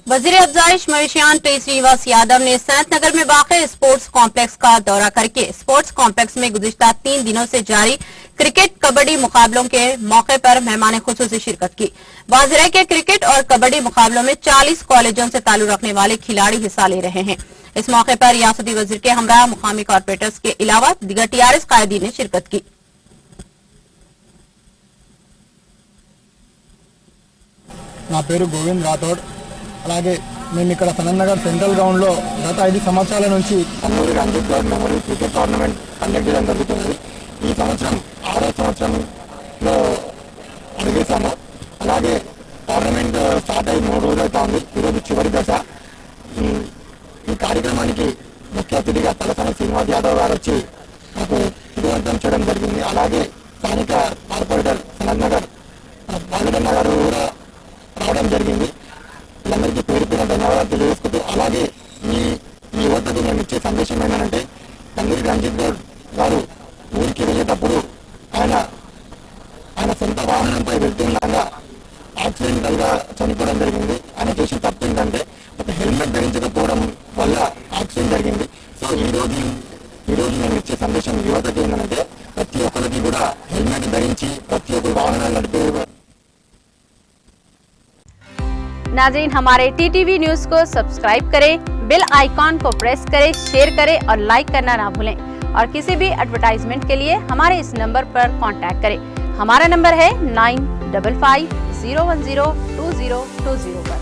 वजीर अफजाइश मवेशियान टी श्रीनिवास यादव ने सनत नगर में वाक़ स्पोर्ट्स कॉम्प्लेक्स का दौरा करके स्पोर्ट्स कॉम्प्लेक्स में गुज़िश्ता 3 दिनों से जारी क्रिकेट कबड्डी मुकाबलों के मौके पर मेहमान खुसूसी शिरकत की। वाज़िर है कि क्रिकेट और कबड्डी मुकाबलों में 40 कॉलेजों से ताल्लुक रखने वाले खिलाड़ी हिस्सा ले रहे हैं। इस मौके पर रियासती वजीर के हमरा मुकामी कॉर्पोरेटर्स के अलावा दीगर टीआरएस कायदीन ने शिरकत की। నా పేరు గోవింద్ రాథోడ్। అలాగే మేము ఇక్కడ సనత్ నగర్ సెంట్రల్ గ్రౌండ్ లో గత 5 సంవత్సరాల నుంచి Kannuri Ranjith Goud memorial cricket tournament conduct చేయడం జరుగుతుంది। ఈ సంవత్సరం 6వ సంవత్సరంలో అడుగేశాము। అలాగే టోర్నమెంట్ స్టార్ట్ అయ్యి 3 రోజులు అవుతుంది। ఈరోజు చివరి దశ। ఈ కార్యక్రమానికి ముఖ్య అతిథిగా తలసాని శ్రీనివాస్ యాదవ్ గారు వచ్చి నాకు విజయవంతం చేయడం జరిగింది। అలాగే స్థానిక కార్పొరేటర్ సనత్ నగర్ బాలుడన్న గారు కూడా రావడం జరిగింది। వీళ్ళందరికీ పేరు పేరు ధన్యవాదాలు తెలియజేసుకుంటూ అలాగే ఈ యువతకు నేను ఇచ్చే సందేశం ఏంటంటే కన్నూరి రంజిత్ గౌడ్ గారు ఊరికి వెళ్ళేటప్పుడు ఆయన సొంత వాహనంపై వెళ్తుండగా యాక్సిడెంటల్ గా చనిపోవడం జరిగింది। ఆయన చేసిన తప్పు ఏంటంటే ఒక హెల్మెట్ ధరించకపోవడం వల్ల యాక్సిడెంట్ జరిగింది। సో ఈ రోజు నేను ఇచ్చే సందేశం యువతకి ఏంటంటే ప్రతి ఒక్కరికి కూడా హెల్మెట్ ధరించి ప్రతి ఒక్కరు వాహనాలు నడిపే। नाज़रीन, हमारे टीटीवी न्यूज़ को सब्सक्राइब करें, बेल आइकॉन को प्रेस करें, शेयर करें और लाइक करना ना भूलें। और किसी भी एडवर्टाइजमेंट के लिए हमारे इस नंबर पर कांटेक्ट करें। हमारा नंबर है 9550102020 पर।